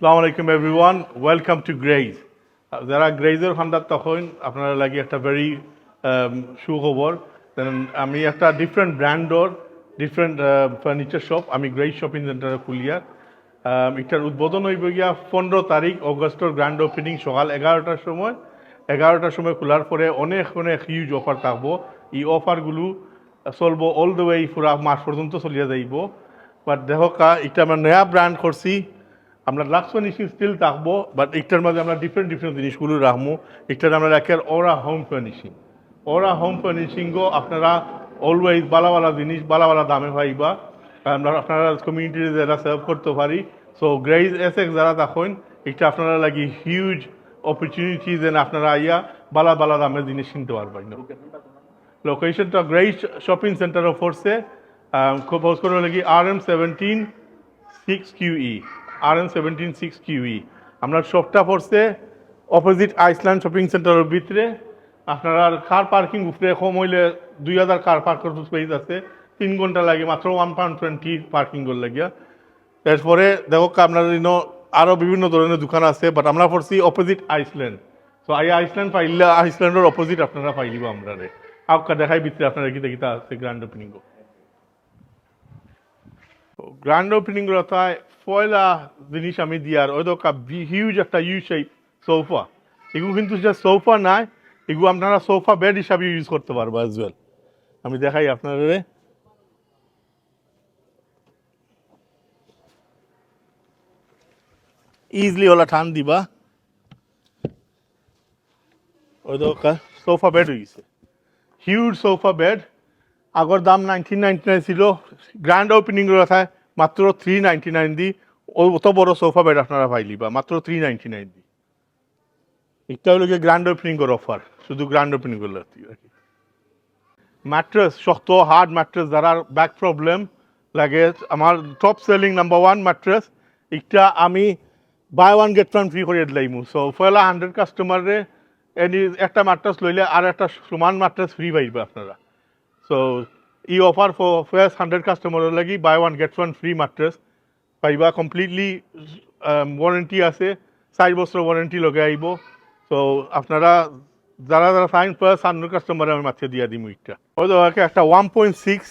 আসসালামু আলাইকুম everyone, welcome to grace. যারা গ্রেজের ফান্ডার তখন আপনারা লাগে একটা ভেরি সুখবর। আমি একটা ডিফারেন্ট ব্র্যান্ডর ডিফারেন্ট ফার্নিচার শপ আমি গ্রেজ শপিং সেন্টারে খুলিয়া এটার উদ্বোধন হইব গিয়া 15 তারিখ অগস্টের গ্র্যান্ড ওপেনিং সকাল 11টার সময় খোলার পরে অনেক অনেক হিউজ অফার থাকবো। এই অফারগুলো চলবো অল দ্য ওয়ে পুরা মাস পর্যন্ত চলিয়া যাইব। বাট দেখো এটা আমরা নয়া ব্র্যান্ড করছি, আমরা লাক্স ফার্নিশিং স্টিল থাকবো, বাট এটার মাঝে আমরা ডিফারেন্ট ডিফারেন্ট জিনিসগুলো রাখবো। এটার আমরা রাখি ওরা হোম ফার্নিশিং। ওরা হোম ফার্নিশিংও আপনারা অলওয়েজ বালা জিনিস বালা দামে পাইবা। আপনারা কমিউনিটিতে যারা সার্ভ করতে পারি। সো গ্রেজ এসএক্স যারা তখন এটা আপনারা লাগি হিউজ অপরচুনিটি যেন আপনারা আইয়া বালা দামের জিনিস কিনতে পারবেন। লোকেশনটা গ্রেজ শপিং সেন্টার ফোর্সে খোঁজ করে লাগি RM176QE আমরা শপটা পড়ছে অপোজিট আইসল্যান্ড শপিং সেন্টারের ভিতরে। আপনারা কার পার্কিং উপরে কম হইলে 2000 কার পার্ক করতে স্পেস আছে, 3 ঘন্টা লাগে মাত্র 1.20 পার্কিং করে লাগিয়া। এরপরে দেখো আপনার আরও বিভিন্ন ধরনের দোকান আছে, বাট আমরা পড়ছি অপোজিট আইসল্যান্ড। সো আইসল্যান্ড পাইলে আইসল্যান্ডের অপোজিট আপনারা পাইলিব আমরা রে আউকা দেখাই ভিতরে আপনারা কি দেখিতে আছে গ্র্যান্ড ওপেনিং। গ্র্যান্ড ওপেনিং রতায় পয়লা জিনিস আমি দিয়ার ওই দোকা হিউজ একটা ইউ শেপ সোফা। এগুলো কিন্তু যে সোফা নাই, এগুলো আপনারা সোফা বেড হিসাবে ইউজ করতে পারবো অ্যাজ ওয়েল। আমি দেখাই আপনারা ইজিলি ওলা টান দিবা, ওই দোকা সোফা বেড হয়ে গেছে। হিউজ সোফা বেড, আগর দাম 1999 ছিল, গ্র্যান্ড ওপেনিং রথায় মাত্র 399 দি অত বড় সোফা বেড আপনারা পাইলিবা মাত্র 399 দি। এটা হলো গিয়ে গ্র্যান্ড ওপেনিং এর অফার, শুধু গ্র্যান্ড ওপেনিং করলে আর কি। ম্যাট্রেস শক্ত হার্ড ম্যাট্রেস যারা ব্যাক প্রবলেম লাগে, আমার টপ সেলিং নাম্বার 1 ম্যাট্রেস। এটা আমি buy one get one free করে দিলাইমু। সো পয়লা 100 কাস্টমারে এনি একটা ম্যাট্রেস লইলে আর একটা সমান ম্যাট্রেস ফ্রি পাইবে আপনারা। সো এই অফার ফর ফার্স্ট 100 কাস্টমারের লাগি buy one get one free mattress পাইবা। কমপ্লিটলি ওয়ারেন্টি আছে, 4 বছর ওয়ারেন্টি লগে আইব। সো আপনারা যারা যারা সাইন ফার্স্ট 100 কাস্টমারে আমি মাত্র দিয়ে দিই মুইটা। ওই তো একটা 1.6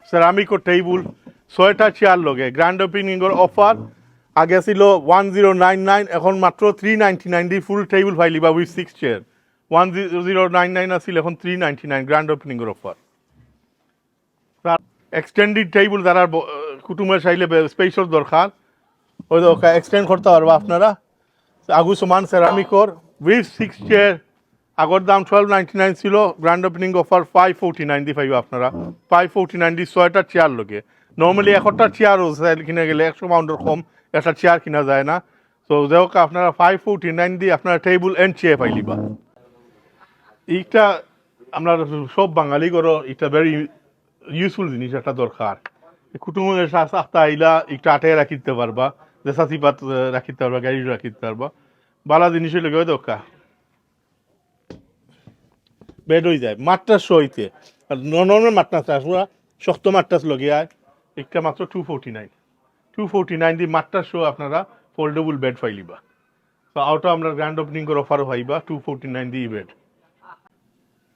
সেরামিক টেবিল 6টা চেয়ার লগে গ্র্যান্ড ওপেনিংয়ের অফার আগে ছিল 1099, এখন মাত্র 399 দি ফুল টেবিল পাইলিবা উইথ 6 চেয়ার। 1099 আছিল, এখন 399 গ্র্যান্ড ওপেনিংয়ের অফার। এক্সটেন্ডেড টেবিল যারা কুটুমের চাইলে স্পেসের দরকার ওই তো এক্সটেন্ড করতে পারবো আপনারা। আগু সমান সেরামিকর উইথ 6 চেয়ার, আগর দাম 1299 ছিল, গ্র্যান্ড ওপেনিং অফার 549 দি পাইবা আপনারা। 549 দি 6টা চেয়ার লগে। নর্মালি একটা চেয়ার কিনে গেলে 100 পাউন্ডের কম একটা চেয়ার কিনা যায় না। সো যাই আপনারা 549 দি আপনারা টেবিল এন্ড চেয়ার পাইলিবা। এইটা আমরা সব বাঙালি করো, এটা ভেরি ইউজফুল জিনিস, একটা দরকার। কুটুমের সাথে আইলা একটা আটে রাখিতে পারবা, দেশাচি পাত রাখিতে পারবা, গাড়ি রাখিতে পারবা, বালা জিনিস লেগে ওই দরকার বেড হয়ে যায়। মাত্রাস হইতে নর্মাল মাত্রাস পুরা শক্ত মাত্রাস লগে আয় একটা মাত্র 249 দি মাত্রাস আপনারা ফোল্ডেবল বেড পাইলিবা। তো আউটা আমরা গ্র্যান্ড ওপেনিং করে অফারও পাইবা 249 দি বেড।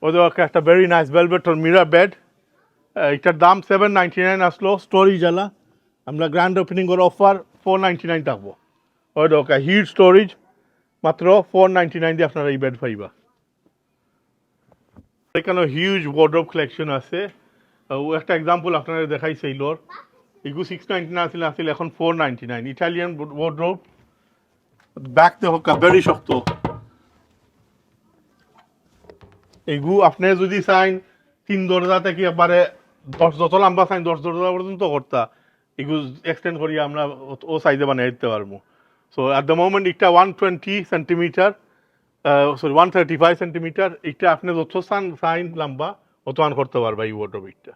ওদের একটা ভেরি নাইস ভেলভেটর মিরার বেড, এটার দাম 799 আসলো স্টোরেজ আলা। আমরা গ্র্যান্ড ওপেনিং করে অফার 499 থাকবো। ওই দরকার হিউজ স্টোরেজ, মাত্র 499 দিয়ে আপনারা এই বেড পাইবা। এখানে হিউজ ওয়ার্ডরোব কালেকশন আছে। ও একটা এক্সাম্পল আপনারা দেখাইছে এইলোর, এগুলো 699 আসলে এখন 499। ইটালিয়ান ওয়ার্ডরোব, ব্যাক দেখো ভেরি শক্ত। এগু আপনি যদি চাইন 3 দরজা থেকে একবারে 10 যত লম্বা চাইন 10 দরজা পর্যন্ত করতা, এগুলো এক্সটেন্ড করি আমরা ও সাইজে বানিয়ে দিতে পারবো। সো অ্যাট দ্য মোমেন্ট এটা 120 সেন্টিমিটার, সরি 135 সেন্টিমিটার। এটা আপনি যত সাইন লম্বা অত আন করতে পারবা এই ওয়ার্ডরোব। এটা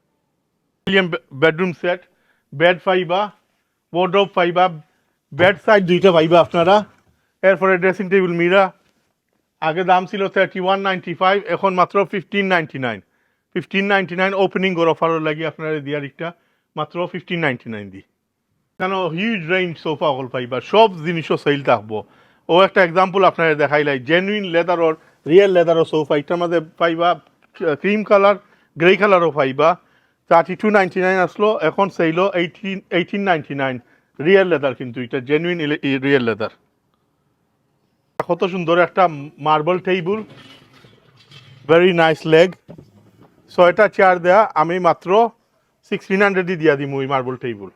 বেডরুম সেট, বেড পাইবা, ওয়ার্ডরোব পাইবা, বেড সাইড 2টা পাইবা আপনারা। এরপরে ড্রেসিং টেবিল মিরা, আগে দাম ছিল 3195, এখন মাত্র 1599 ওপেনিং গোর অফারও লাগি আপনারা দিয়ার একটা মাত্র 1599 দি। কেন হিউজ রেঞ্জ সোফা হল পাইবা সব জিনিসও সেল থাকবো ও একটা এক্সাম্পল আপনার দেখাইলাই জেনুইন লেদারর রিয়েল লেদারর সোফা এটার মধ্যে পাইবা ক্রিম কালার গ্রে কালারও পাইবা 32.99 আসলো এখন সেইলো 18.99 রিয়েল লেদার কিন্তু এটা জেনুইন রিয়েল লেদার কত সুন্দর একটা marble table very nice leg 6টা চেয়ার দেয়া আমি মাত্র 1600 দিয়া দিই ওই মার্বেল টেবিল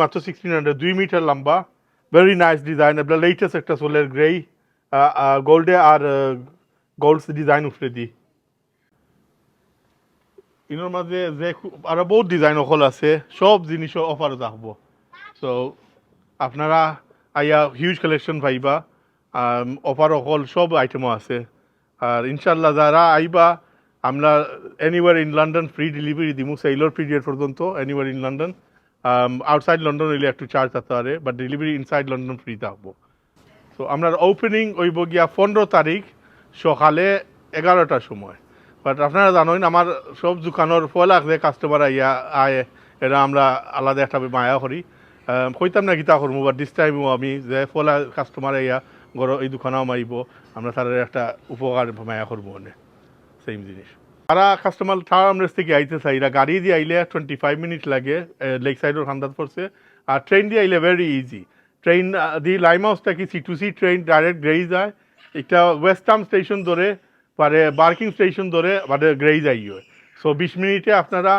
মাত্র 1600 2 মিটার লম্বা ভেরি নাইস ডিজাইন আপনার লেটেস্ট একটা সোলের গ্রে গোল্ডে আর গোল্ডস ডিজাইন উঠে দিই ইনোর মাঝে যে আরো বহুত ডিজাইন অকল আছে সব জিনিসও অফার থাকবো সো আপনারা আইয়া হিউজ কালেকশন পাইবা অফার অকল সব আইটেমও আছে আর ইনশাল্লাহ যারা আইবা আমরা anywhere in London free delivery দিমু সেইলোর পিরিয়ড পর্যন্ত anywhere in London outside London হইলে একটু চার্জ থাকতে পারে but delivery inside London free থাকবো তো আপনার ওপেনিং ওই গিয়া 15 তারিখ সকালে 11টার সময় বাট আপনারা জানেন আমার সব দোকানের ফল যে কাস্টমার আইয়া আয় এরা আমরা আলাদা একটা মায়া করি কইতাম না গীতা করবো বাট দিস টাইমও আমি যে ফলা কাস্টমার আইয়া ঘর এই দোকানেও মারিব আমরা তাদের একটা উপকার মায়া করবো মানে সেম জিনিস তারা কাস্টমার থার্মরেস থেকে আইতে চাইরা গাড়ি দিয়ে আইলে 25 মিনিট লাগে লেক সাইডের খান্দাত পড়ছে আর ট্রেন দিয়ে আইলে ভেরি ইজি ট্রেন দি লাইম হাউসটা কি C2C ট্রেন ডাইরেক্ট গ্রেই যায় একটা ওয়েস্টার্ন স্টেশন ধরে পরে বার্কিং স্টেশন ধরে মানে গ্রেই যাই হয় সো 20 মিনিটে আপনারা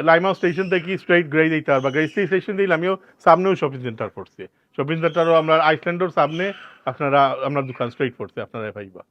লাইম হাউস স্টেশন থেকে স্ট্রেইট গ্রেই দিতে পারবা গ্রেই স্টেশন দিলে আমিও সামনেও শপিং সেন্টার পড়ছে শপিং সেন্টারও আমরা আইসল্যান্ডের সামনে আপনারা আপনার দোকান স্ট্রেইট পড়ছে আপনারা পাইবা